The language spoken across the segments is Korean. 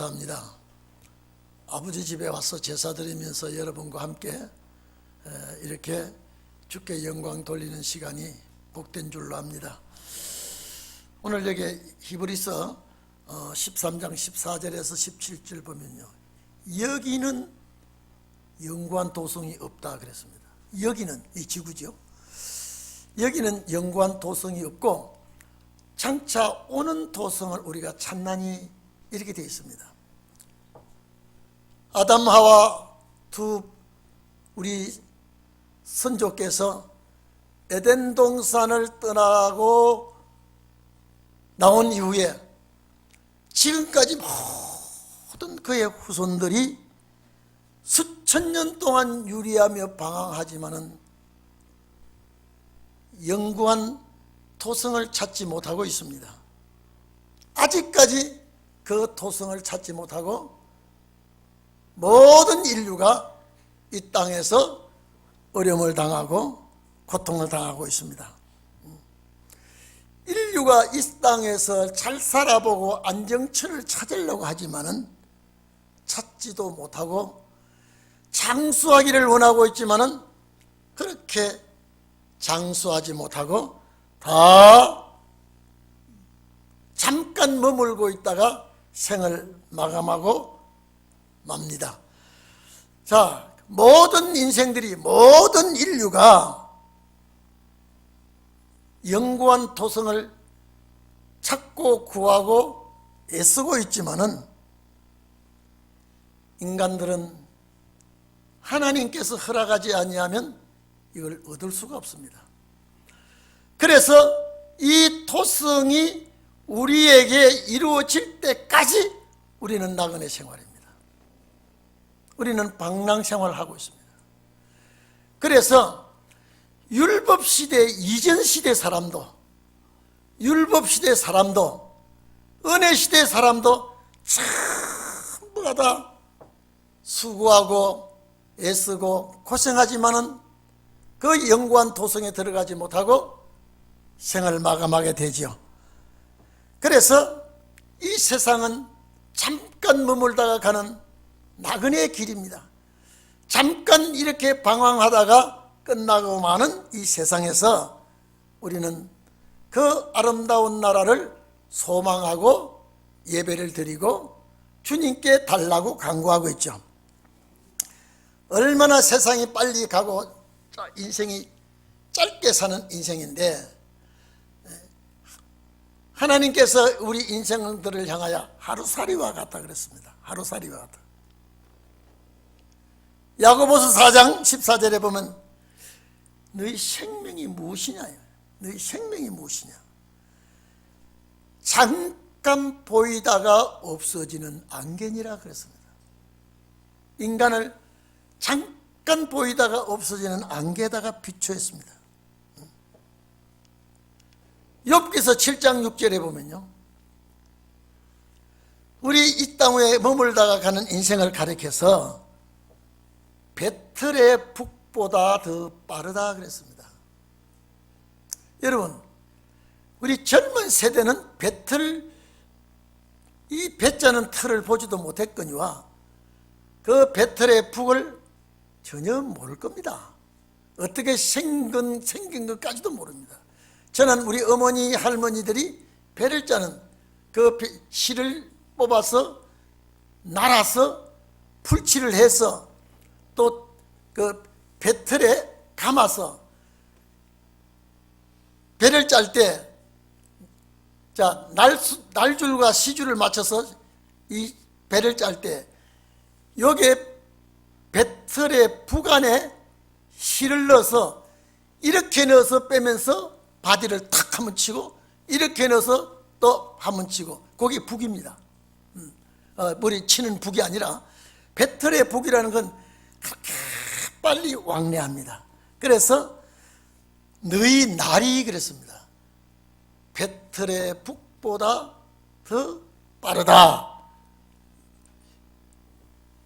감사합니다. 아버지 집에 와서 제사 드리면서 여러분과 함께 이렇게 주께 영광 돌리는 시간이 복된 줄로 압니다. 오늘 여기 히브리서 13장 14절에서 17절 보면요, 여기는 영구한 도성이 없다 그랬습니다. 여기는 이 지구죠. 여기는 영구한 도성이 없고 장차 오는 도성을 우리가 찾나니 이렇게 되어 있습니다. 아담 하와 두 우리 선조께서 에덴 동산을 떠나고 나온 이후에 지금까지 모든 그의 후손들이 수천 년 동안 유리하며 방황하지만은 영구한 토성을 찾지 못하고 있습니다. 아직까지 그 토성을 찾지 못하고 모든 인류가 이 땅에서 어려움을 당하고 고통을 당하고 있습니다. 인류가 이 땅에서 잘 살아보고 안정처를 찾으려고 하지만은 찾지도 못하고 장수하기를 원하고 있지만은 그렇게 장수하지 못하고 다 잠깐 머물고 있다가 생을 마감하고 맙니다. 자, 모든 인생들이, 모든 인류가 영구한 토성을 찾고 구하고 애쓰고 있지만은 인간들은 하나님께서 허락하지 아니하면 이걸 얻을 수가 없습니다. 그래서 이 토성이 우리에게 이루어질 때까지 우리는 나그네 생활입니다. 우리는 방랑생활을 하고 있습니다. 그래서 율법시대 이전 시대 사람도, 율법시대 사람도, 은혜시대 사람도 전부가 다 수고하고 애쓰고 고생하지만은 그 영구한 도성에 들어가지 못하고 생을 마감하게 되죠. 그래서 이 세상은 잠깐 머물다가 가는 나그네의 길입니다. 잠깐 이렇게 방황하다가 끝나고 마는 이 세상에서 우리는 그 아름다운 나라를 소망하고 예배를 드리고 주님께 달라고 간구하고 있죠. 얼마나 세상이 빨리 가고 인생이 짧게 사는 인생인데, 하나님께서 우리 인생들을 향하여 하루살이와 같다 그랬습니다. 하루살이와 같다. 야고보서 4장 14절에 보면 너희 생명이 무엇이냐, 너희 생명이 무엇이냐, 잠깐 보이다가 없어지는 안개니라 그랬습니다. 인간을 잠깐 보이다가 없어지는 안개에다가 비추었습니다. 욥기서 7장 6절에 보면요, 우리 이 땅에 머물다가 가는 인생을 가리켜서 배틀의 북보다 더 빠르다 그랬습니다. 여러분, 우리 젊은 세대는 배틀, 이 배짜는 틀을 보지도 못했거니와 그 배틀의 북을 전혀 모를 겁니다. 어떻게 생긴 것까지도 모릅니다. 저는 우리 어머니 할머니들이 배를 짜는 그 실을 뽑아서 날아서 풀칠을 해서 또 그 배틀에 감아서 배를 짤 때, 자, 날줄과 시줄을 맞춰서 이 배를 짤 때 여기에 배틀의 북 안에 실을 넣어서 이렇게 넣어서 빼면서 바디를 탁 한번 치고 이렇게 넣어서 또 한번 치고, 그게 북입니다. 머리 치는 북이 아니라 배틀의 북이라는 건 그렇게 빨리 왕래합니다. 그래서 너희 날이 그랬습니다. 배틀의 북보다 더 빠르다.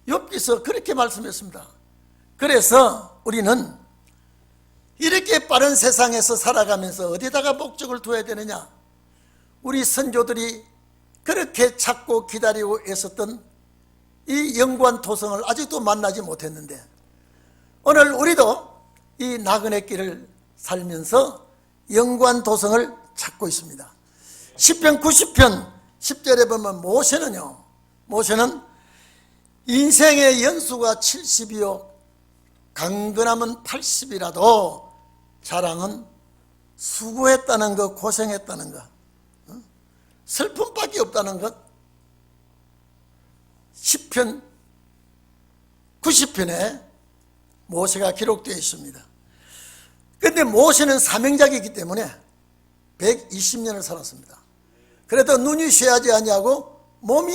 욥기서 그렇게 말씀했습니다. 그래서 우리는 이렇게 빠른 세상에서 살아가면서 어디다가 목적을 둬야 되느냐? 우리 선조들이 그렇게 찾고 기다리고 애썼던 이 영구한 토성을 아직도 만나지 못했는데, 오늘 우리도 이 나그네 길을 살면서 영구한 도성을 찾고 있습니다. 시편 90편 10절에 보면 모세는 인생의 연수가 70이요 강건함은 80이라도 자랑은 수고했다는 것, 고생했다는 것, 슬픔밖에 없다는 것, 시편 90편에 모세가 기록되어 있습니다. 그런데 모세는 사명자이기 때문에 120년을 살았습니다. 그래도 눈이 쇠하지 아니하고 몸이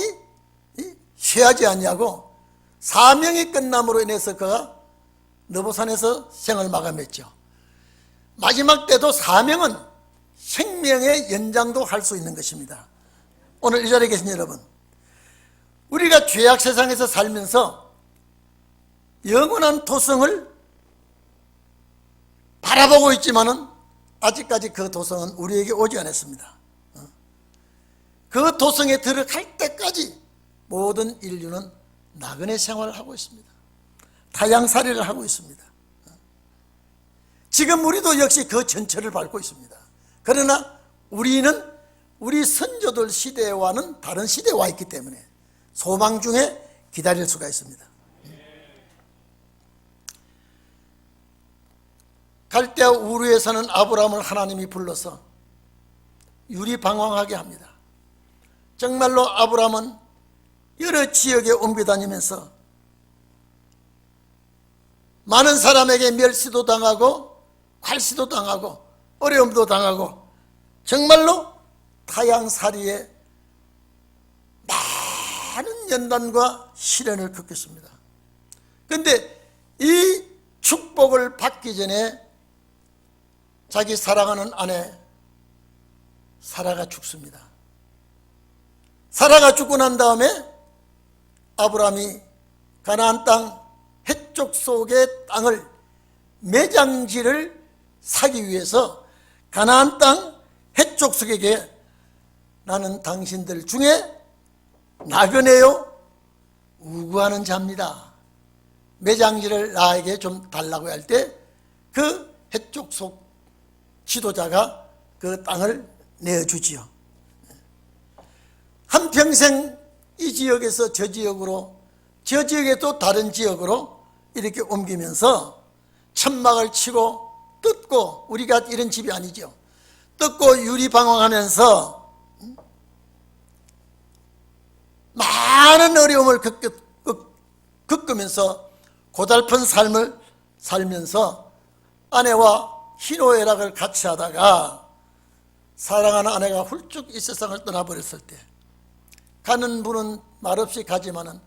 쇠하지 아니하고 사명이 끝남으로 인해서 그가 느보산에서 생을 마감했죠. 마지막 때도 사명은 생명의 연장도 할 수 있는 것입니다. 오늘 이 자리에 계신 여러분, 우리가 죄악 세상에서 살면서 영원한 토성을 바라보고 있지만은 아직까지 그 도성은 우리에게 오지 않았습니다. 그 도성에 들어갈 때까지 모든 인류는 나그네 생활을 하고 있습니다. 타향살이를 하고 있습니다. 지금 우리도 역시 그 전철을 밟고 있습니다. 그러나 우리는 우리 선조들 시대와는 다른 시대에 와 있기 때문에 소망 중에 기다릴 수가 있습니다. 갈대아 우르에 사는 아브라함을 하나님이 불러서 유리방황하게 합니다. 정말로 아브라함은 여러 지역에 옮겨 다니면서 많은 사람에게 멸시도 당하고 괄시도 당하고 어려움도 당하고 정말로 타향살이에 많은 연단과 시련을 겪었습니다. 그런데 이 축복을 받기 전에 자기 사랑하는 아내 사라가 죽습니다. 사라가 죽고 난 다음에 아브라함이 가나안 땅 해쪽 속의 땅을 매장지를 사기 위해서 가나안 땅 해쪽 속에게 나는 당신들 중에 나그네요 우구하는 자입니다. 매장지를 나에게 좀 달라고 할 때 그 해쪽 속 지도자가 그 땅을 내어주지요. 한평생 이 지역에서 저 지역으로, 저 지역에 또 다른 지역으로 이렇게 옮기면서 천막을 치고 뜯고, 우리가 이런 집이 아니죠. 뜯고 유리방황하면서 많은 어려움을 겪으면서 고달픈 삶을 살면서 아내와 희노애락을 같이 하다가 사랑하는 아내가 훌쩍 이 세상을 떠나버렸을 때 가는 분은 말없이 가지만은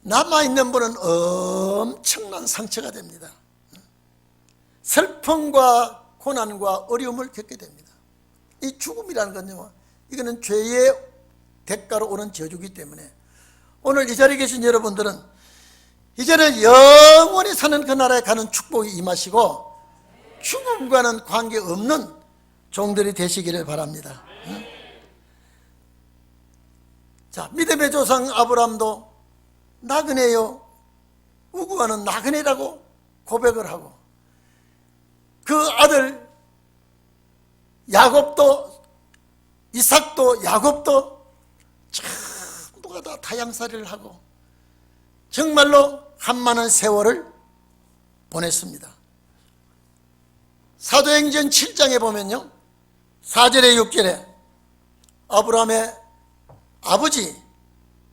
남아있는 분은 엄청난 상처가 됩니다. 슬픔과 고난과 어려움을 겪게 됩니다. 이 죽음이라는 건요, 이거는 죄의 대가로 오는 저주기 때문에 오늘 이 자리에 계신 여러분들은 이제는 영원히 사는 그 나라에 가는 축복이 임하시고 죽음과는 관계없는 종들이 되시기를 바랍니다. 자, 믿음의 조상 아브라함도 나그네요 우구하는 나그네라고 고백을 하고 그 아들 야곱도 이삭도 야곱도 전부가 다 타향살이를 하고 정말로 한많은 세월을 보냈습니다. 사도행전 7장에 보면요, 4절에 6절에 아브라함의 아버지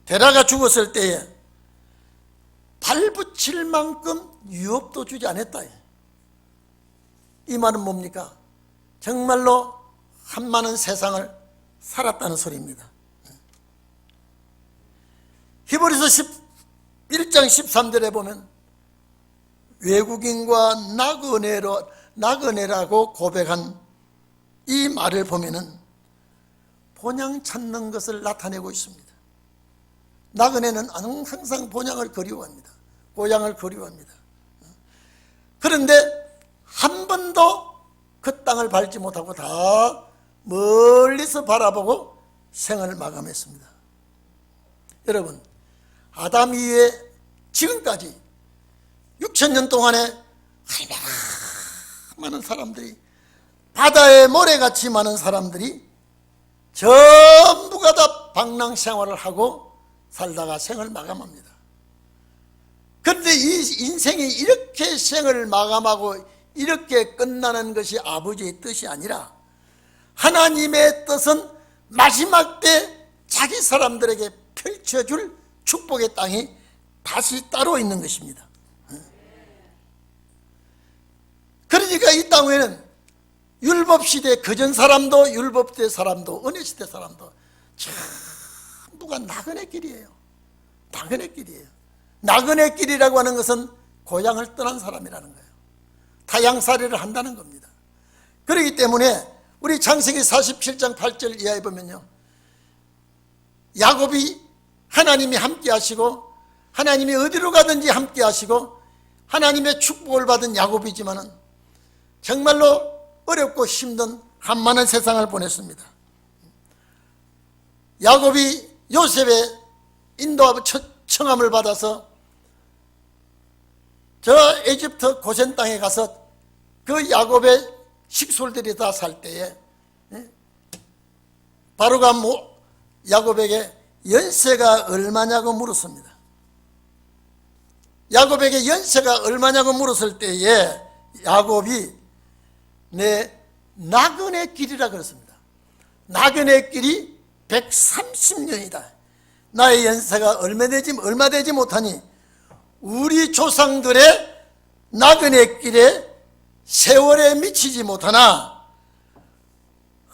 데라가 죽었을 때에 발붙일 만큼 유업도 주지 않았다. 이 말은 뭡니까? 정말로 한많은 세상을 살았다는 소리입니다. 히브리서 1장 13절에 보면 외국인과 나그네라고 고백한 이 말을 보면은 본향 찾는 것을 나타내고 있습니다. 나그네는 항상 본향을 그리워합니다. 고향을 그리워합니다. 그런데 한 번도 그 땅을 밟지 못하고 다 멀리서 바라보고 생을 마감했습니다. 여러분, 아담 이후에 지금까지 6,000년 동안에 얼마나 많은 사람들이, 바다의 모래같이 많은 사람들이 전부가 다 방랑 생활을 하고 살다가 생을 마감합니다. 그런데 이 인생이 이렇게 생을 마감하고 이렇게 끝나는 것이 아버지의 뜻이 아니라 하나님의 뜻은 마지막 때 자기 사람들에게 펼쳐줄 축복의 땅이 다시 따로 있는 것입니다. 그러니까 이 땅에는 율법시대 그전 사람도 율법시대 사람도 은혜시대 사람도 전부가 나그네 길이에요. 나그네 길이에요. 나그네 길이라고 하는 것은 고향을 떠난 사람이라는 거예요. 타향살이를 한다는 겁니다. 그렇기 때문에 우리 창세기 47장 8절 이하에 보면요, 야곱이 하나님이 함께 하시고 하나님이 어디로 가든지 함께 하시고 하나님의 축복을 받은 야곱이지만은 정말로 어렵고 힘든 한많은 세상을 보냈습니다. 야곱이 요셉의 인도하고 청함을 받아서 저 에집트 고센 땅에 가서 그 야곱의 식솔들이 다 살 때에 바로가 야곱에게 연세가 얼마냐고 물었습니다. 야곱에게 연세가 얼마냐고 물었을 때에 야곱이 내 나그네 길이라 그랬습니다. 나그네 길이 130년이다. 나의 연세가 얼마 되지 못하니 우리 조상들의 나그네 길에 세월에 미치지 못하나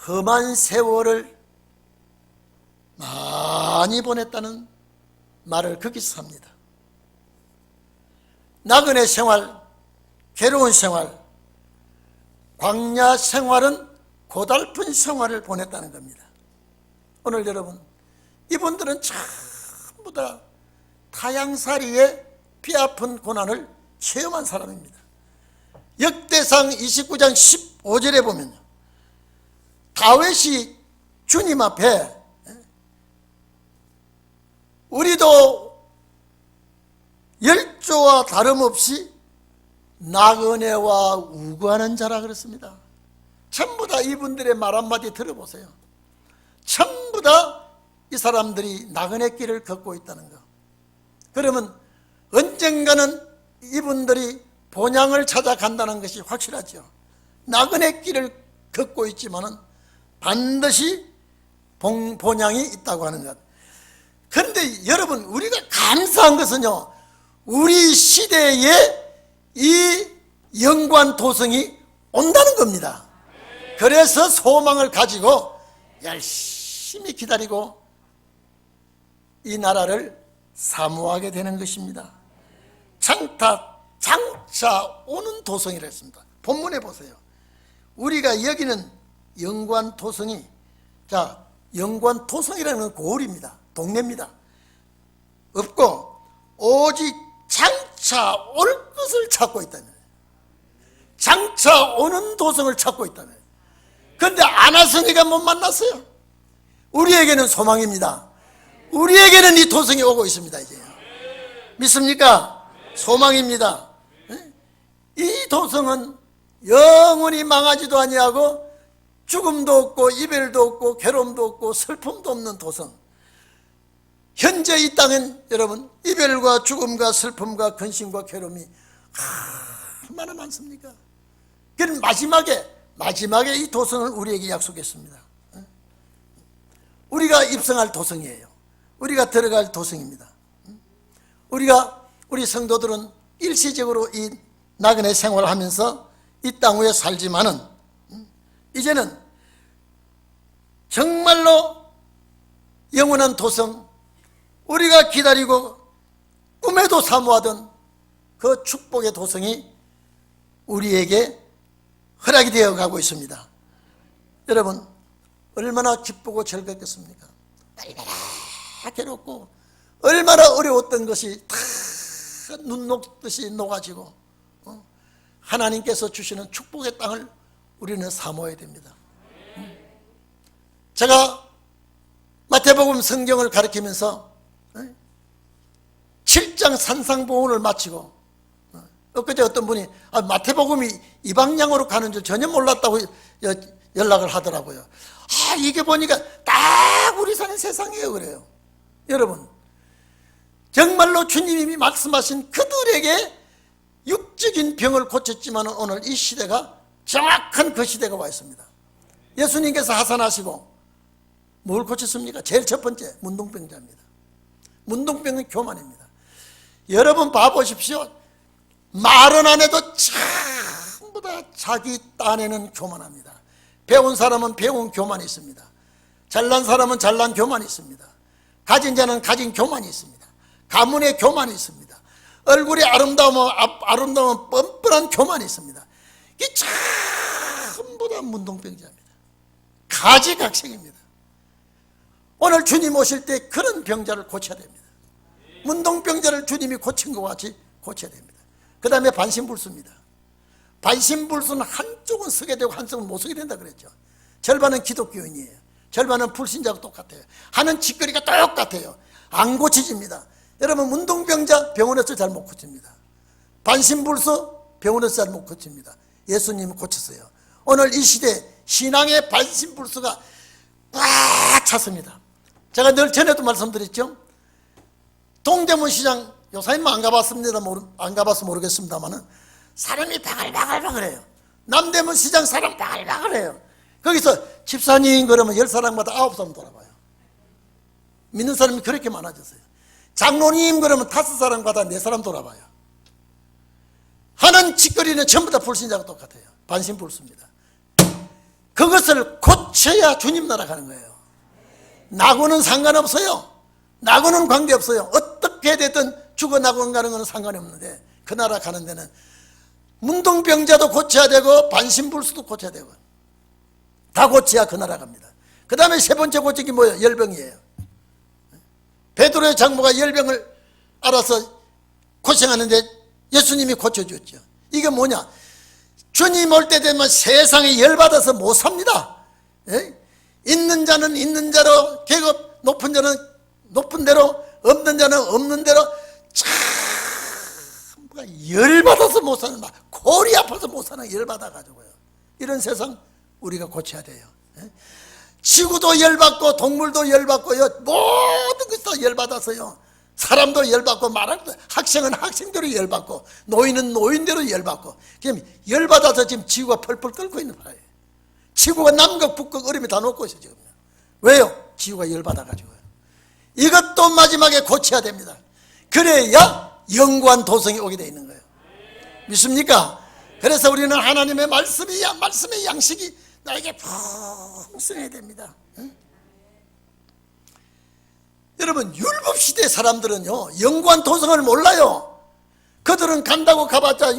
험한 세월을 많이 보냈다는 말을 거기서 합니다. 나그네 생활, 괴로운 생활, 광야 생활은 고달픈 생활을 보냈다는 겁니다. 오늘 여러분, 이분들은 전부 다 타향살이의 피아픈 고난을 체험한 사람입니다. 역대상 29장 15절에 보면 다윗이 주님 앞에 우리도 열조와 다름없이 나그네와 우고하는 자라 그랬습니다. 전부 다 이분들의 말 한마디 들어보세요. 전부 다 이 사람들이 나그네 길을 걷고 있다는 거. 그러면 언젠가는 이분들이 본향을 찾아간다는 것이 확실하죠. 나그네 길을 걷고 있지만은 반드시 본향이 있다고 하는 것. 그런데 여러분, 우리가 감사한 것은요, 우리 시대에 이 영관 도성이 온다는 겁니다. 그래서 소망을 가지고 열심히 기다리고 이 나라를 사모하게 되는 것입니다. 장차 오는 도성이라 했습니다. 본문에 보세요. 우리가 여기는 영관 도성이, 자, 영관 도성이라는 건 고을입니다. 동네입니다. 없고 오직 장차 올 것을 찾고 있다면, 장차 오는 도성을 찾고 있다면. 그런데 안 왔으니까 못 만났어요. 우리에게는 소망입니다. 우리에게는 이 도성이 오고 있습니다. 이제 믿습니까? 소망입니다. 이 도성은 영원히 망하지도 아니하고 죽음도 없고 이별도 없고 괴로움도 없고 슬픔도 없는 도성. 현재 이 땅은 여러분, 이별과 죽음과 슬픔과 근심과 괴로움이 얼마나 많습니까? 그럼 마지막에 이 도성을 우리에게 약속했습니다. 우리가 입성할 도성이에요. 우리가 들어갈 도성입니다. 우리 성도들은 일시적으로 이 나그네 생활을 하면서 이 땅 위에 살지만은 이제는 정말로 영원한 도성, 우리가 기다리고 꿈에도 사모하던 그 축복의 도성이 우리에게 허락이 되어 가고 있습니다. 여러분, 얼마나 기쁘고 즐겁겠습니까? 얼마나 괴롭고 얼마나 어려웠던 것이 다 눈 녹듯이 녹아지고 하나님께서 주시는 축복의 땅을 우리는 사모해야 됩니다. 제가 마태복음 성경을 가르치면서 6장 산상보훈을 마치고 엊그제 어떤 분이 마태복음이 이 방향으로 가는 줄 전혀 몰랐다고 연락을 하더라고요. 이게 보니까 딱 우리 사는 세상이에요. 그래요. 여러분, 정말로 주님이 말씀하신 그들에게 육적인 병을 고쳤지만 오늘 이 시대가 정확한 그 시대가 와 있습니다. 예수님께서 하산하시고 뭘 고쳤습니까? 제일 첫 번째 문둥병자입니다. 문둥병은 교만입니다. 여러분 봐보십시오. 말은 안 해도 전부 다 자기 딴에는 교만합니다. 배운 사람은 배운 교만이 있습니다. 잘난 사람은 잘난 교만이 있습니다. 가진 자는 가진 교만이 있습니다. 가문에 교만이 있습니다. 얼굴이 아름다우면 뻔뻔한 교만이 있습니다. 이게 전부 다 문둥병자입니다. 가지각색입니다. 오늘 주님 오실 때 그런 병자를 고쳐야 됩니다. 문둥병자를 주님이 고친 것 같이 고쳐야 됩니다. 그 다음에 반신불수입니다. 반신불수는 한쪽은 서게 되고 한쪽은 못 서게 된다 그랬죠. 절반은 기독교인이에요. 절반은 불신자하고 똑같아요. 하는 짓거리가 똑같아요. 안 고쳐집니다. 여러분, 문둥병자 병원에서 잘 못 고칩니다. 반신불수 병원에서 잘 못 고칩니다. 예수님이 고쳤어요. 오늘 이 시대 신앙의 반신불수가 꽉 찼습니다. 제가 늘 전에도 말씀드렸죠. 동대문 시장 요사님은 안 가봐서 모르겠습니다만은 사람이 바글바글해요. 남대문 시장 사람 바글바글해요. 거기서 집사님 그러면 10사람마다 9사람 돌아봐요. 믿는 사람이 그렇게 많아졌어요. 장로님 그러면 5사람마다 4사람 돌아봐요. 하는 짓거리는 전부 다 불신자가 똑같아요. 반신불수입니다. 그것을 고쳐야 주님 나라 가는 거예요. 나고는 상관없어요. 나고는 관계없어요. 어떻게 되든 죽어나고 가는 건 상관이 없는데 그 나라 가는 데는 문둥병자도 고쳐야 되고 반신불수도 고쳐야 되고 다 고쳐야 그 나라 갑니다. 그 다음에 세 번째 고치기 뭐예요? 열병이에요. 베드로의 장모가 열병을 알아서 고생하는데 예수님이 고쳐줬죠. 이게 뭐냐? 주님 올 때 되면 세상에 열받아서 못 삽니다. 있는 자는 있는 자로, 계급 높은 자는 높은 대로, 없는 자는 없는 대로 참 열받아서 못 사는, 골이 아파서 못 사는, 열받아가지고요. 이런 세상 우리가 고쳐야 돼요. 지구도 열받고 동물도 열받고요. 모든 것이 다 열받아서요. 사람도 열받고 말하는 학생은 학생대로 열받고 노인은 노인대로 열받고 지금 열받아서 지금 지구가 펄펄 끓고 있는 거예요. 지구가 남극 북극 얼음이 다 녹고 있어요 지금. 왜요? 지구가 열받아가지고요. 이것도 마지막에 고쳐야 됩니다. 그래야 영구한 도성이 오게 돼 있는 거예요. 믿습니까? 그래서 우리는 하나님의 말씀의 양식이 나에게 풍성해야 됩니다. 여러분, 율법시대 사람들은요 영구한 도성을 몰라요. 그들은 간다고 가봤자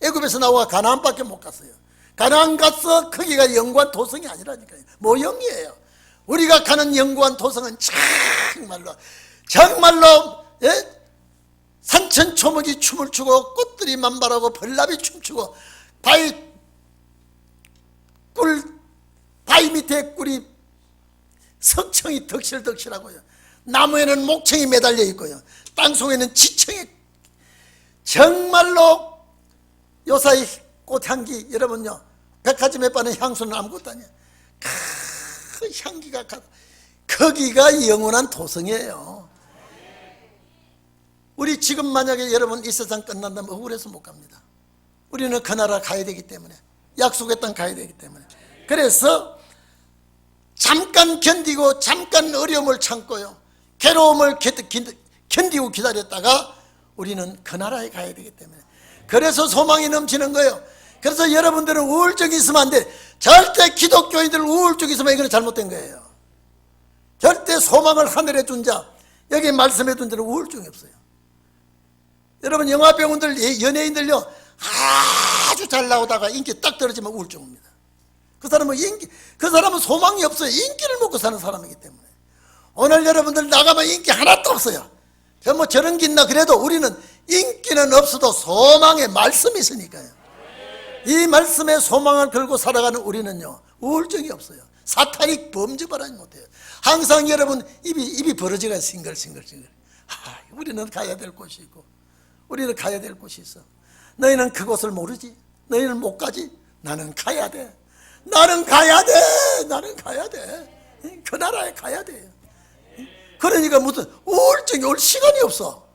애굽에서 나와 가나안밖에 못 갔어요. 가나안 가서 거기가 영구한 도성이 아니라니까요. 모형이에요. 우리가 가는 영구한 도성은 정말로 산천초목이 춤을 추고 꽃들이 만발하고 벌나비 춤추고 바위 밑에 꿀이 석청이 덕실덕실하고요. 나무에는 목청이 매달려 있고요. 땅속에는 지청이, 정말로 요사이 꽃향기, 여러분요 백화점에 파는 향수는 아무것도 아니에요. 그 향기가 거기가 영원한 도성이에요. 우리 지금 만약에 여러분 이 세상 끝난다면 억울해서 못 갑니다. 우리는 그 나라 가야 되기 때문에, 약속의 땅 가야 되기 때문에. 그래서 잠깐 견디고 잠깐 어려움을 참고요, 괴로움을 견디고 기다렸다가 우리는 그 나라에 가야 되기 때문에, 그래서 소망이 넘치는 거예요. 그래서 여러분들은 우울증이 있으면 안 돼. 절대 기독교인들 우울증이 있으면 이거는 잘못된 거예요. 절대 소망을 하늘에 둔 자, 여기 말씀해 둔 자는 우울증이 없어요. 여러분, 영화배우들, 연예인들요 아주 잘 나오다가 인기 딱 떨어지면 우울증 옵니다. 그 사람은 소망이 없어요. 인기를 먹고 사는 사람이기 때문에. 오늘 여러분들 나가면 인기 하나도 없어요. 저런 게 있나? 그래도 우리는 인기는 없어도 소망의 말씀이 있으니까요. 이 말씀에 소망을 걸고 살아가는 우리는요 우울증이 없어요. 사탄이 범접하지 못해요. 항상 여러분 입이 벌어지가 싱글싱글. 우리는 가야 될 곳이 있고 우리는 가야 될 곳이 있어. 너희는 그곳을 모르지. 너희는 못 가지. 나는 가야 돼. 나는 가야 돼. 나는 가야 돼. 그 나라에 가야 돼. 그러니까 무슨 우울증이 올 시간이 없어.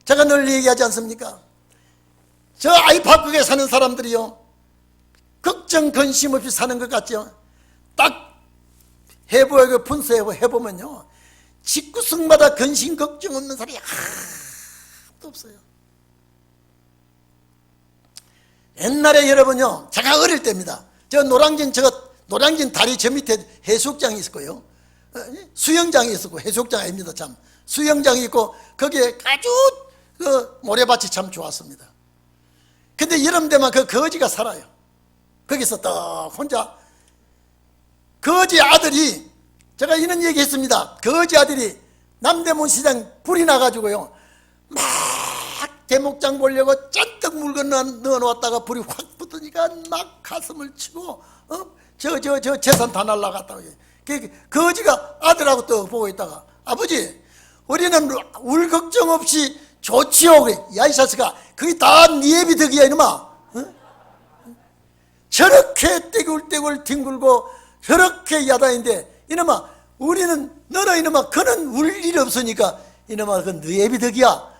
제가 늘 얘기하지 않습니까? 저 아이파크에 사는 사람들이요, 걱정 근심 없이 사는 것 같죠? 딱 해부하고 분석해보면요, 집구석마다 근심 걱정 없는 사람이 하나도 없어요. 옛날에 여러분요, 제가 어릴 때입니다. 저 노량진 다리 저 밑에 해수욕장이 있을 거예요. 수영장이 있었고, 해수욕장 아닙니다. 참 수영장이 있고, 거기에 아주 그 모래밭이 참 좋았습니다. 근데 여름 되면 그 거지가 살아요. 거기서 딱 혼자, 거지 아들이, 제가 이런 얘기 했습니다. 거지 아들이 남대문 시장 불이 나가지고요, 막 대목장 보려고 잔뜩 물건 넣어놓았다가 불이 확 붙으니까 막 가슴을 치고, 저 재산 다 날라갔다고. 거지가 아들하고 또 보고 있다가, 아버지, 우리는 울 걱정 없이 좋지요. 그래. 야, 이 자식아, 그게 다 네 애비 덕이야, 이놈아. 저렇게 떼굴떼굴 뒹굴고 저렇게 야단인데, 이놈아, 너는 이놈아, 그는 울 일 없으니까, 이놈아, 그건 네 애비 덕이야.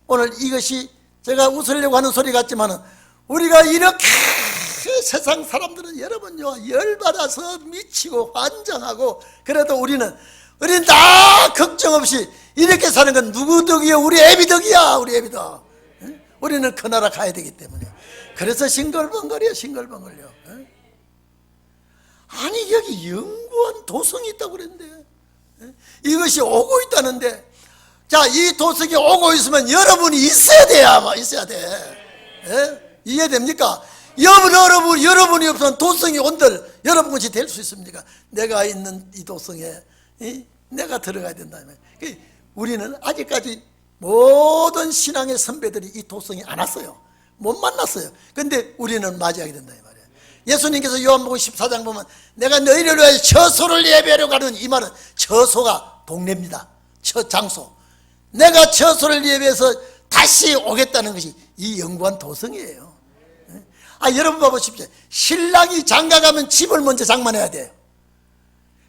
오늘 이것이 제가 웃으려고 하는 소리 같지만은, 우리가 이렇게 세상 사람들은 여러분요, 열받아서 미치고 환장하고, 그래도 우리는 다 걱정 없이 이렇게 사는 건 누구 덕이야? 우리 애비 덕이야. 우리 애비 덕. 우리는 그 나라 가야 되기 때문에. 그래서 싱글벙글이야, 싱글벙글요. 아니, 여기 영구한 도성이 있다고 그랬는데, 이것이 오고 있다는데, 자, 이 도성이 오고 있으면 여러분이 있어야 돼요. 아마 있어야 돼. 이해됩니까? 여러분이 없으면 도성이 온들 여러분 것이 될 수 있습니까? 내가 있는 이 도성에 내가 들어가야 된다. 우리는 아직까지 모든 신앙의 선배들이 이 도성에 안 왔어요. 못 만났어요. 근데 우리는 맞이하게 된다 이 말이에요. 예수님께서 요한복음 14장 보면, 내가 너희를 위하여 처소를 예배하러 가는, 이 말은 처소가 동네입니다. 장소. 내가 처소를 예배해서 다시 오겠다는 것이 이 영구한 도성이에요. 여러분 봐보십시오. 신랑이 장가가면 집을 먼저 장만해야 돼요.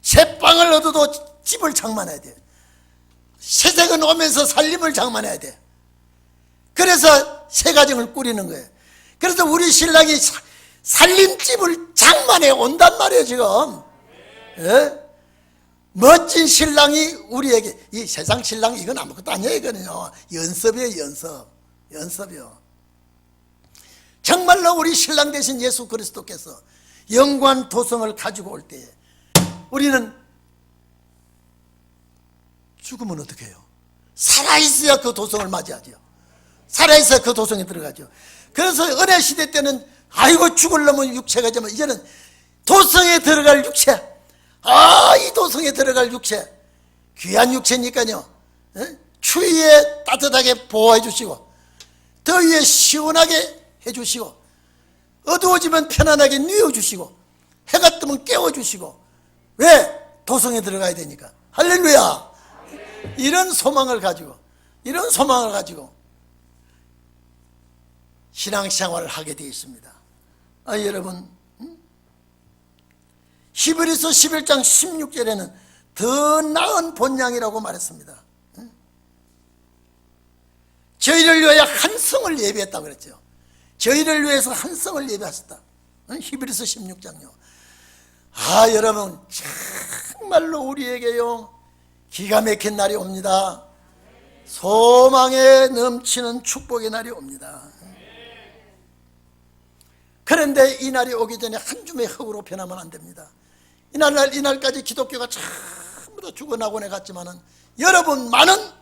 새빵을 얻어도 집을 장만해야 돼요. 새생은 오면서 살림을 장만해야 돼요. 그래서 새 가정을 꾸리는 거예요. 그래서 우리 신랑이 살림집을 장만해 온단 말이에요, 지금. 멋진 신랑이 우리에게, 이 세상 신랑 이건 아무것도 아니에요. 이거는요, 연습이에요. 연습이요. 정말로 우리 신랑 되신 예수 그리스도께서 영광 도성을 가지고 올 때에 우리는 죽으면 어떻게 해요? 살아있어야 그 도성을 맞이하죠. 살아있어야 그 도성에 들어가죠. 그래서 은혜 시대 때는 아이고 죽으려면 육체가 되면, 이제는 도성에 들어갈 육체, 이 도성에 들어갈 육체, 귀한 육체니까요, 추위에 따뜻하게 보호해 주시고, 더위에 시원하게 해주시고, 어두워지면 편안하게 누워주시고, 해가 뜨면 깨워주시고. 왜? 도성에 들어가야 되니까. 할렐루야. 이런 소망을 가지고 신앙생활을 하게 되어 있습니다. 여러분, 히브리서 11장 16절에는 더 나은 본향이라고 말했습니다. 저희를 위하여 한 성을 예비했다고 그랬죠. 저희를 위해서 한 성을 예비하셨다. 히브리서 16장요. 여러분, 정말로 우리에게요, 기가 막힌 날이 옵니다. 소망에 넘치는 축복의 날이 옵니다. 그런데 이 날이 오기 전에 한 줌의 흙으로 변하면 안 됩니다. 이날까지 기독교가 전부 다 죽어나곤해 갔지만은, 여러분만은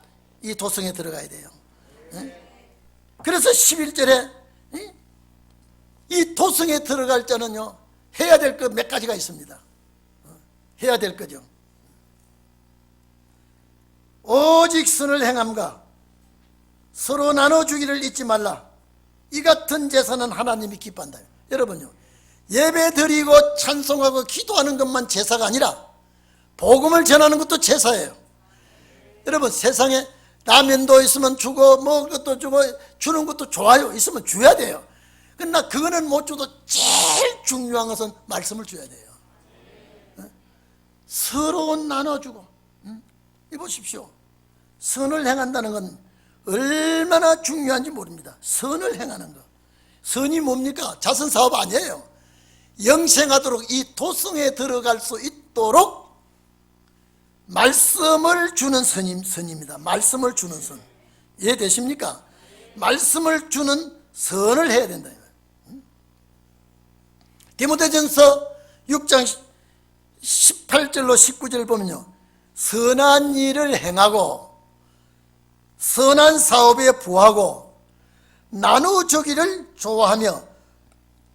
이 도성에 들어가야 돼요. 그래서 11절에 이 도성에 들어갈 자는요, 해야 될 것 몇 가지가 있습니다. 해야 될 거죠. 오직 선을 행함과 서로 나눠주기를 잊지 말라. 이 같은 제사는 하나님이 기뻐한다. 여러분요, 예배 드리고 찬송하고 기도하는 것만 제사가 아니라 복음을 전하는 것도 제사예요. 여러분, 세상에 라면도 있으면 주고 먹을 것도 주고 주는 것도 좋아요. 있으면 줘야 돼요. 그러나 그거는 못 줘도 제일 중요한 것은 말씀을 줘야 돼요. 서로 나눠주고. 이 보십시오. 선을 행한다는 건 얼마나 중요한지 모릅니다. 선을 행하는 거. 선이 뭡니까? 자선사업 아니에요. 영생하도록 이 도성에 들어갈 수 있도록 말씀을 주는 선입니다. 말씀을 주는 선. 이해되십니까? 말씀을 주는 선을 해야 된다. 디모데전서 6장 18절로 19절 보면요, 선한 일을 행하고 선한 사업에 부하고 나누어주기를 좋아하며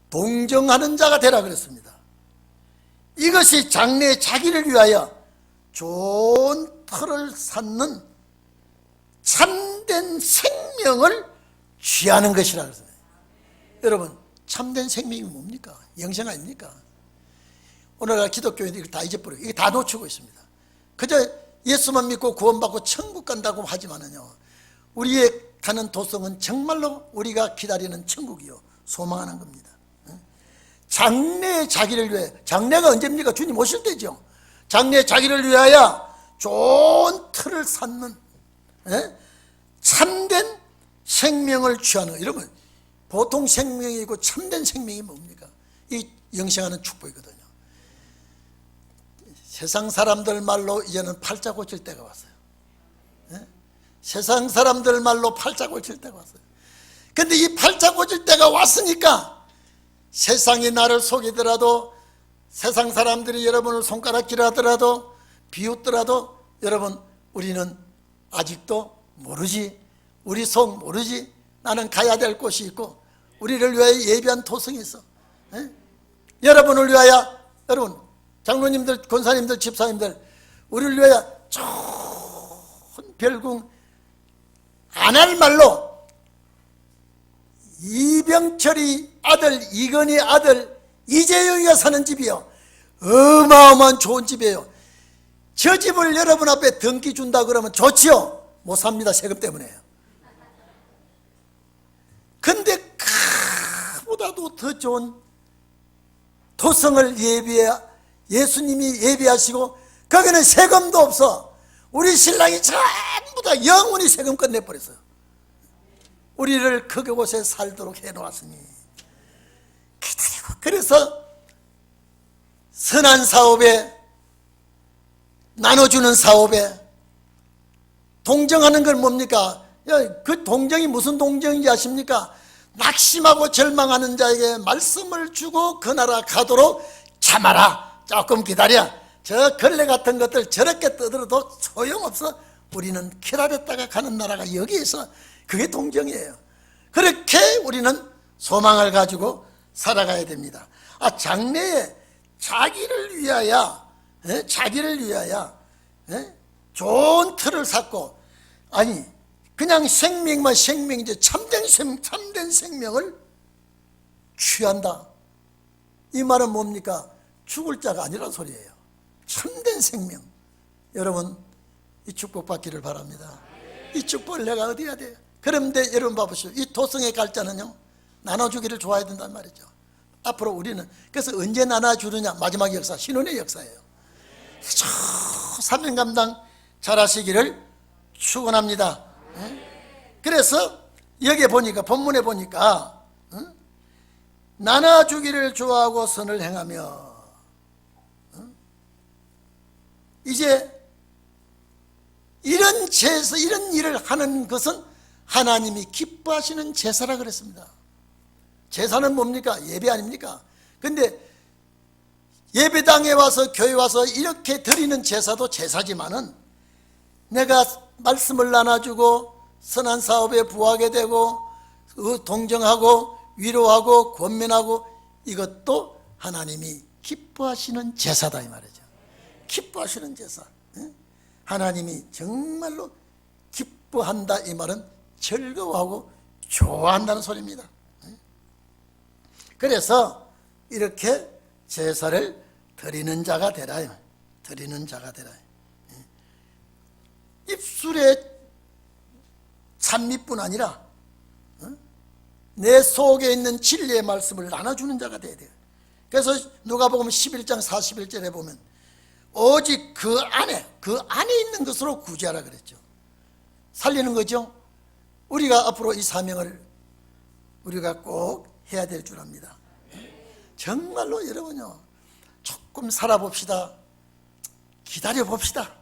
동정하는 자가 되라 그랬습니다. 이것이 장래에 자기를 위하여 좋은 터를 쌓는 참된 생명을 취하는 것이라 그랬습니다. 여러분, 참된 생명이 뭡니까? 영생 아닙니까? 오늘날 기독교인들이 이걸 다 잊어버리고 이게 다 놓치고 있습니다. 그저 예수만 믿고 구원받고 천국 간다고 하지만은요, 우리의 가는 도성은 정말로 우리가 기다리는 천국이요, 소망하는 겁니다. 장래의 자기를 위해, 장래가 언제입니까? 주님 오실 때죠. 장래의 자기를 위하여 좋은 틀을 쌓는 참된 생명을 취하는, 이러면 보통 생명이고 참된 생명이 뭡니까? 이 영생하는 축복이거든요. 세상 사람들 말로 이제는 팔자 고칠 때가 왔어요. 세상 사람들 말로 팔자 고칠 때가 왔어요. 근데 이 팔자 고칠 때가 왔으니까 세상이 나를 속이더라도, 세상 사람들이 여러분을 손가락질하더라도, 비웃더라도, 여러분, 우리는 아직도 모르지. 우리 속 모르지. 나는 가야 될 곳이 있고 우리를 위하여 예비한 도성이 있어. 여러분을 위하여, 여러분 장로님들, 권사님들, 집사님들, 우리를 위하여 좋은 별궁, 안 할 말로 이병철이 아들, 이건희 아들 이재용이가 사는 집이요, 어마어마한 좋은 집이에요. 저 집을 여러분 앞에 등기 준다 그러면 좋지요? 못 삽니다. 세금 때문에요. 근데 그보다도 더 좋은 도성을 예수님이 예비하시고, 거기는 세금도 없어. 우리 신랑이 전부 다 영원히 세금 끝내버렸어요. 우리를 그곳에 살도록 해놓았으니 기다리고. 그래서 선한 사업에, 나눠주는 사업에 동정하는 건 뭡니까? 그 동정이 무슨 동정인지 아십니까? 낙심하고 절망하는 자에게 말씀을 주고 그 나라 가도록 참아라, 조금 기다려. 저 걸레 같은 것들 저렇게 떠들어도 소용없어. 우리는 기다렸다가 가는 나라가 여기 있어. 그게 동정이에요. 그렇게 우리는 소망을 가지고 살아가야 됩니다. 장래에 자기를 위하여, 좋은 틀을 쌓고, 아니 그냥 생명만 생명이지 참된 생명을 취한다. 이 말은 뭡니까? 죽을 자가 아니란 소리예요. 참된 생명. 여러분, 이 축복 받기를 바랍니다. 이 축복을 내가 어디 해야 돼요? 그런데 여러분 봐보시오. 이 도성에 갈 자는요, 나눠주기를 좋아해야 된단 말이죠. 앞으로 우리는 그래서 언제 나눠주느냐? 마지막 역사, 신혼의 역사예요. 사명 감당 잘하시기를 축원합니다. 그래서 여기에 보니까, 본문에 보니까 나눠주기를 좋아하고 선을 행하며, 이제 이런 제사, 이런 일을 하는 것은 하나님이 기뻐하시는 제사라 그랬습니다. 제사는 뭡니까? 예배 아닙니까? 근데 예배당에 와서, 교회 와서 이렇게 드리는 제사도 제사지만은, 내가 말씀을 나눠주고 선한 사업에 부하게 되고 동정하고 위로하고 권면하고, 이것도 하나님이 기뻐하시는 제사다 이 말이죠. 기뻐하시는 제사. 하나님이 정말로 기뻐한다 이 말은 즐거워하고 좋아한다는 소리입니다. 그래서 이렇게 제사를 드리는 자가 되라. 드리는 자가 되라. 입술에 찬미뿐 아니라 내 속에 있는 진리의 말씀을 나눠주는 자가 돼야 돼요. 그래서 누가복음 11장 41절에 보면 오직 그 안에 있는 것으로 구제하라 그랬죠. 살리는 거죠. 우리가 앞으로 이 사명을 우리가 꼭 해야 될 줄 압니다. 정말로 여러분요, 조금 살아봅시다. 기다려봅시다.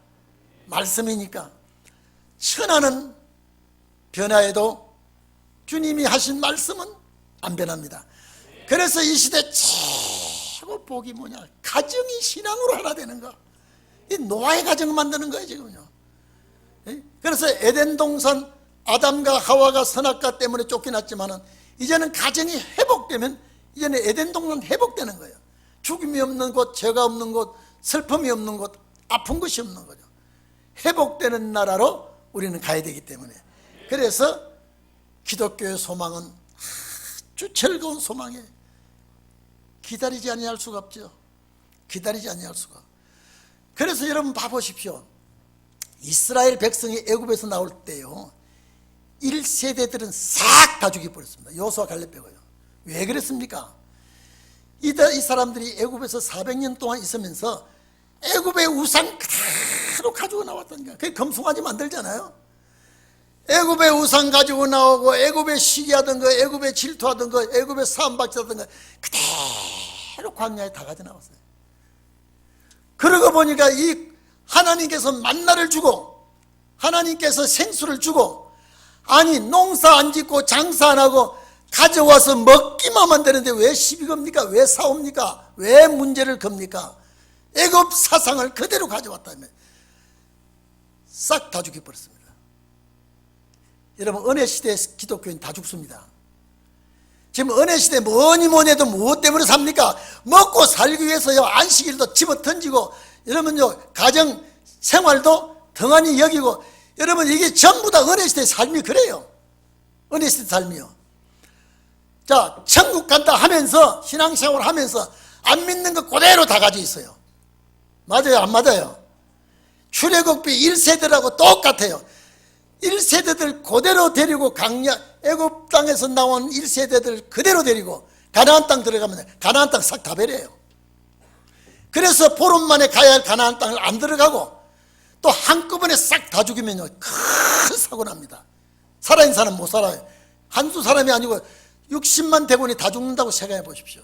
말씀이니까. 천하는 변화해도 주님이 하신 말씀은 안 변합니다. 그래서 이 시대 최고 복이 뭐냐? 가정이 신앙으로 하나 되는 거. 이 노아의 가정을 만드는 거예요 지금요. 그래서 에덴 동산 아담과 하와가 선악과 때문에 쫓겨났지만은 이제는 가정이 회복되면 이제는 에덴 동산 회복되는 거예요. 죽음이 없는 곳, 죄가 없는 곳, 슬픔이 없는 곳, 아픈 것이 없는 거죠. 회복되는 나라로 우리는 가야 되기 때문에, 그래서 기독교의 소망은 아주 즐거운 소망이에요. 기다리지 아니할 수가 없죠. 기다리지 아니할 수가. 그래서 여러분 봐보십시오. 이스라엘 백성이 애굽에서 나올 때요, 1세대들은 싹 다 죽여버렸습니다. 여호수아 갈렙 빼고요. 왜 그랬습니까? 이 사람들이 애굽에서 400년 동안 있으면서 애굽의 우상 그대로 가지고 나왔다는 거예요. 그게 금송아지 만들잖아요. 애굽의 우상 가지고 나오고, 애굽에 시기하던 거, 애굽에 질투하던 거, 애굽에 사함박질하던 거 그대로 광야에 다 가져 나왔어요. 그러고 보니까 이 하나님께서 만나를 주고, 하나님께서 생수를 주고, 아니 농사 안 짓고 장사 안 하고 가져와서 먹기만 하면 되는데 왜 시비 겁니까? 왜 싸웁니까? 왜 문제를 겁니까? 애굽 사상을 그대로 가져왔다면 싹 다 죽여버렸습니다. 여러분, 은혜 시대의 기독교인 다 죽습니다. 지금 은혜 시대 뭐니 해도 무엇 때문에 삽니까? 먹고 살기 위해서요, 안식일도 집어 던지고, 여러분요, 가정 생활도 등한히 여기고, 여러분 이게 전부 다 은혜 시대의 삶이 그래요. 은혜 시대 삶이요. 자, 천국 간다 하면서 신앙생활 하면서 안 믿는 거 그대로 다 가지고 있어요. 맞아요, 안 맞아요? 출애굽비 1세대라고 똑같아요. 1세대들 그대로 데리고 애굽 땅에서 나온 1세대들 그대로 데리고 가나안 땅 들어가면 가나안 땅 싹 다 버려요. 그래서 보름 만에 가야 할 가나안 땅을 안 들어가고, 또 한꺼번에 싹 다 죽이면요, 큰 사고 납니다. 살아있는 사람 못 살아요. 한두 사람이 아니고 60만 대군이 다 죽는다고 생각해 보십시오.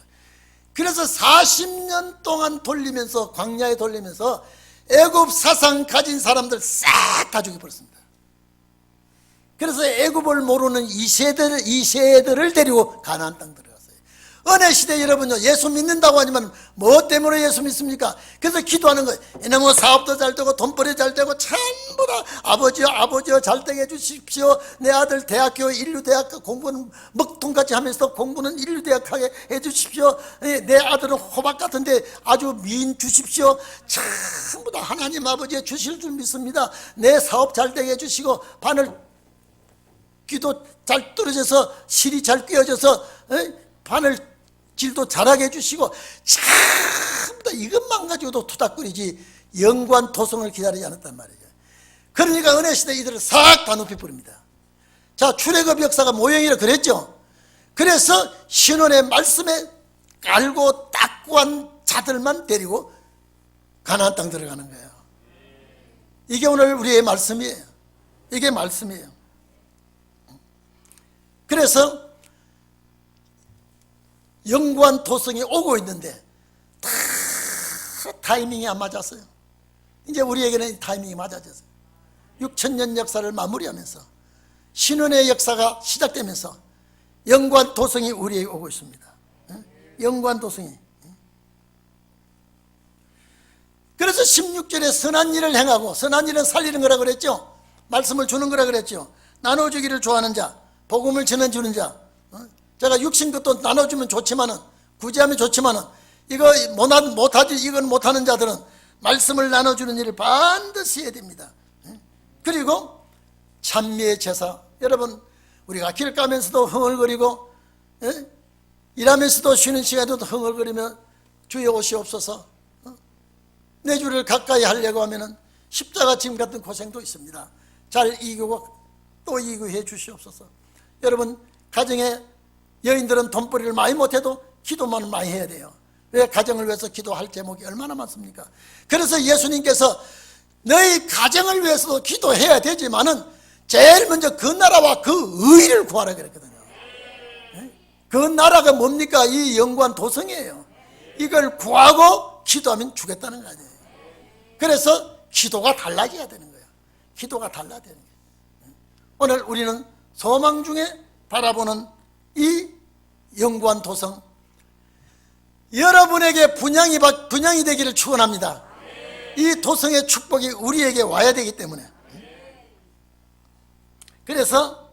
그래서 40년 동안 돌리면서, 광야에 돌리면서 애굽 사상 가진 사람들 싹 다 죽여버렸습니다. 그래서 애굽을 모르는 2세들을 데리고 가나안 땅 들어갔어요. 은혜 시대 여러분요, 예수 믿는다고 하지만 뭐 때문에 예수 믿습니까? 그래서 기도하는 거예요. 이놈의 사업도 잘 되고 돈벌이 잘 되고 전부 다 아버지요 잘 되게 해주십시오. 내 아들 대학교 인류대학 공부는 먹통같이 하면서 공부는 인류대학 하게 해주십시오. 내 아들은 호박 같은데 아주 미인 주십시오. 전부 다 하나님 아버지의 주실 줄 믿습니다. 내 사업 잘 되게 해주시고, 귀도 잘 뚫어져서 실이 잘 끼어져서 바늘 질도 잘하게 해주시고, 전부 다 이것만 가지고도 투닥거리지 영관 도성을 기다리지 않았단 말이에요. 그러니까 은혜시대 이들을 싹 다 높여버립니다. 자, 출애굽 역사가 모형이라 그랬죠. 그래서 신원의 말씀에 깔고 닦고 한 자들만 데리고 가나안 땅 들어가는 거예요. 이게 오늘 우리의 말씀이에요. 이게 말씀이에요. 그래서 영구한 도성이 오고 있는데 다 타이밍이 안 맞았어요. 이제 우리에게는 타이밍이 맞아졌어요. 6,000년 역사를 마무리하면서 신원의 역사가 시작되면서 영구한 도성이 우리에게 오고 있습니다. 영구한 도성이. 그래서 16절에 선한 일을 행하고, 선한 일은 살리는 거라 그랬죠. 말씀을 주는 거라 그랬죠. 나눠주기를 좋아하는 자, 복음을 전해주는 자. 제가 육신 것도 나눠주면 좋지만은, 구제하면 좋지만은, 이거 못하지, 이건 못하는 자들은 말씀을 나눠주는 일을 반드시 해야 됩니다. 그리고 찬미의 제사. 여러분, 우리가 길 가면서도 흥얼거리고, 일하면서도 쉬는 시간에도 흥얼거리며 주여 오시옵소서. 내 주를 가까이 하려고 하면은 십자가 짐 같은 고생도 있습니다. 잘 이기고 또 이구해 주시옵소서. 여러분, 가정에 여인들은 돈벌이를 많이 못해도 기도만 많이 해야 돼요. 왜? 가정을 위해서 기도할 제목이 얼마나 많습니까? 그래서 예수님께서 너희 가정을 위해서도 기도해야 되지만은 제일 먼저 그 나라와 그 의를 구하라 그랬거든요. 그 나라가 뭡니까? 이 영관 도성이에요. 이걸 구하고 기도하면 주겠다는 거 아니에요. 그래서 기도가 달라져야 되는 거예요. 기도가 달라야 되는 거예요. 오늘 우리는 소망 중에 바라보는 이 영관 도성, 여러분에게 분양이 되기를 축원합니다. 이 도성의 축복이 우리에게 와야 되기 때문에. 그래서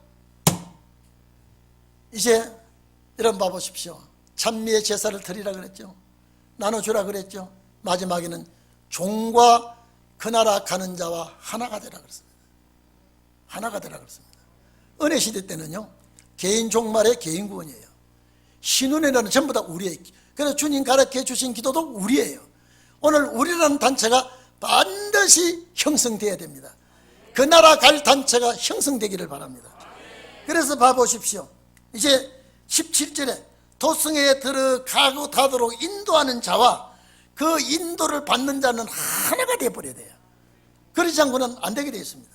이제 여러분 봐보십시오. 찬미의 제사를 드리라 그랬죠. 나눠주라 그랬죠. 마지막에는 종과 그 나라 가는 자와 하나가 되라 그랬습니다. 하나가 되라 그랬습니다. 은혜 시대 때는요, 개인 종말의 개인 구원이에요. 신운이라는 전부 다 우리의, 그래서 주님 가르쳐 주신 기도도 우리예요. 오늘 우리라는 단체가 반드시 형성되어야 됩니다. 그 나라 갈 단체가 형성되기를 바랍니다. 그래서 봐보십시오. 이제 17절에 도성에 들어가고 닫도록 인도하는 자와 그 인도를 받는 자는 하나가 되어버려야 돼요. 그러지 않고는 안 되게 되어 있습니다.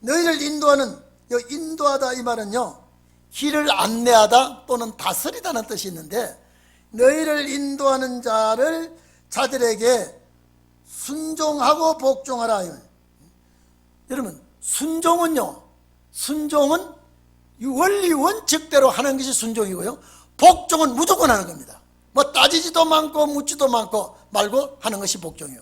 너희를 인도하는, 인도하다 이 말은요, 길을 안내하다 또는 다스리다는 뜻이 있는데, 너희를 인도하는 자들에게 순종하고 복종하라. 여러분, 순종은 원리 원칙대로 하는 것이 순종이고요, 복종은 무조건 하는 겁니다. 뭐 따지지도 많고 묻지도 많고 말고 하는 것이 복종이에요.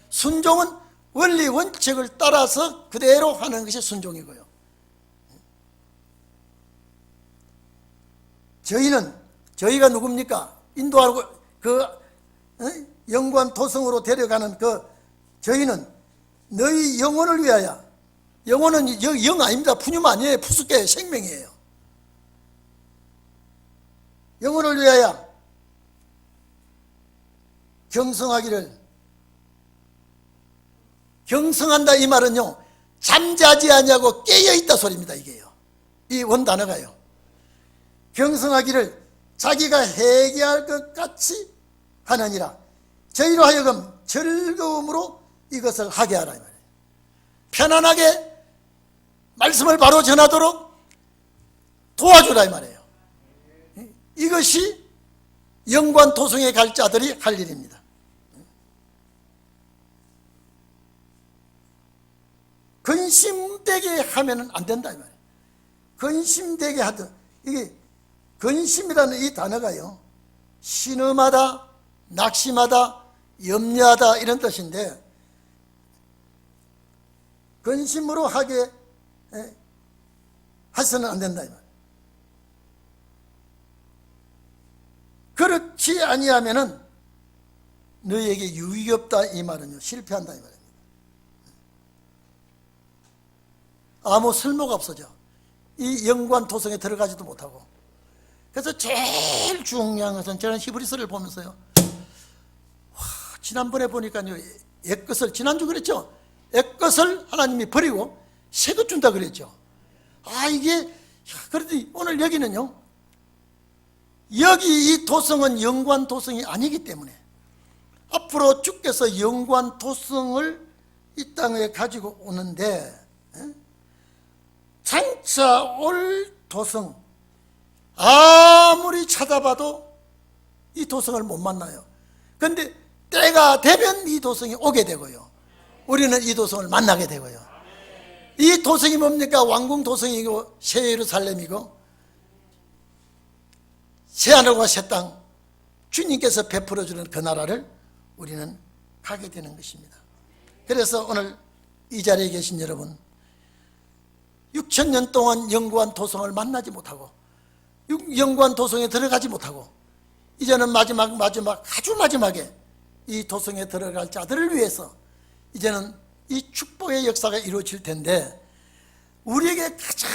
순종은 원리 원칙을 따라서 그대로 하는 것이 순종이고요. 저희가 누굽니까? 인도하고 영관 도성으로 데려가는 저희는 너희 영혼을 위하여, 영혼은 영 아닙니다. 푸념 아니에요. 푸스케 생명이에요. 영혼을 위하여 경성한다 이 말은요, 잠자지 아니하고 깨어있다 소리입니다. 이게요, 이 원단어가요. 경성하기를 자기가 회개할 것 같이 하느니라. 저희로 하여금 즐거움으로 이것을 하게 하라 이 말이에요. 편안하게 말씀을 바로 전하도록 도와주라 이 말이에요. 이것이 영관 도성에 갈 자들이 할 일입니다. 근심되게 하면은 안 된다 이 말이에요. 근심되게 하든, 이게 근심이라는 이 단어가요, 신음하다, 낙심하다, 염려하다 이런 뜻인데, 근심으로 하게 해서는 안 된다 이 말이에요. 그렇지 아니하면은 너희에게 유익이 없다 이 말은요, 실패한다 이 말입니다. 아무 쓸모가 없어져. 이 영관 도성에 들어가지도 못하고. 그래서 제일 중요한 것은, 저는 히브리서를 보면서요, 지난번에 보니까요, 옛것을, 지난주 그랬죠? 옛것을 하나님이 버리고 새 것 준다 그랬죠. 그래도 오늘 여기는요, 여기 이 도성은 영관 도성이 아니기 때문에 앞으로 주께서 영관 도성을 이 땅에 가지고 오는데, 장차 올 도성, 아무리 찾아봐도 이 도성을 못 만나요. 그런데 때가 되면 이 도성이 오게 되고요, 우리는 이 도성을 만나게 되고요. 이 도성이 뭡니까? 왕궁 도성이고 새 예루살렘이고 새 하늘과 새 땅, 주님께서 베풀어 주는 그 나라를 우리는 가게 되는 것입니다. 그래서 오늘 이 자리에 계신 여러분, 6,000년 동안 영구한 도성을 만나지 못하고 영구한 도성에 들어가지 못하고, 이제는 마지막 아주 마지막에 이 도성에 들어갈 자들을 위해서 이제는 이 축복의 역사가 이루어질 텐데, 우리에게 가장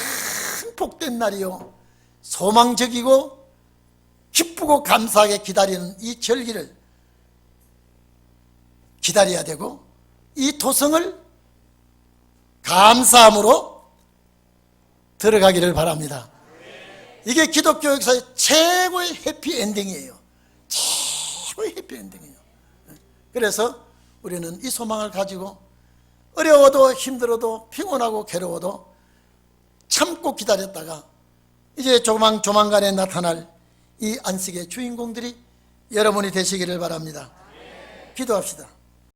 복된 날이요, 소망적이고 기쁘고 감사하게 기다리는 이 절기를 기다려야 되고, 이 도성을 감사함으로 들어가기를 바랍니다. 이게 기독교 역사의 최고의 해피엔딩이에요. 최고의 해피엔딩이에요. 그래서 우리는 이 소망을 가지고 어려워도 힘들어도 피곤하고 괴로워도 참고 기다렸다가 이제 조만간에 나타날 이 안식의 주인공들이 여러분이 되시기를 바랍니다. 기도합시다.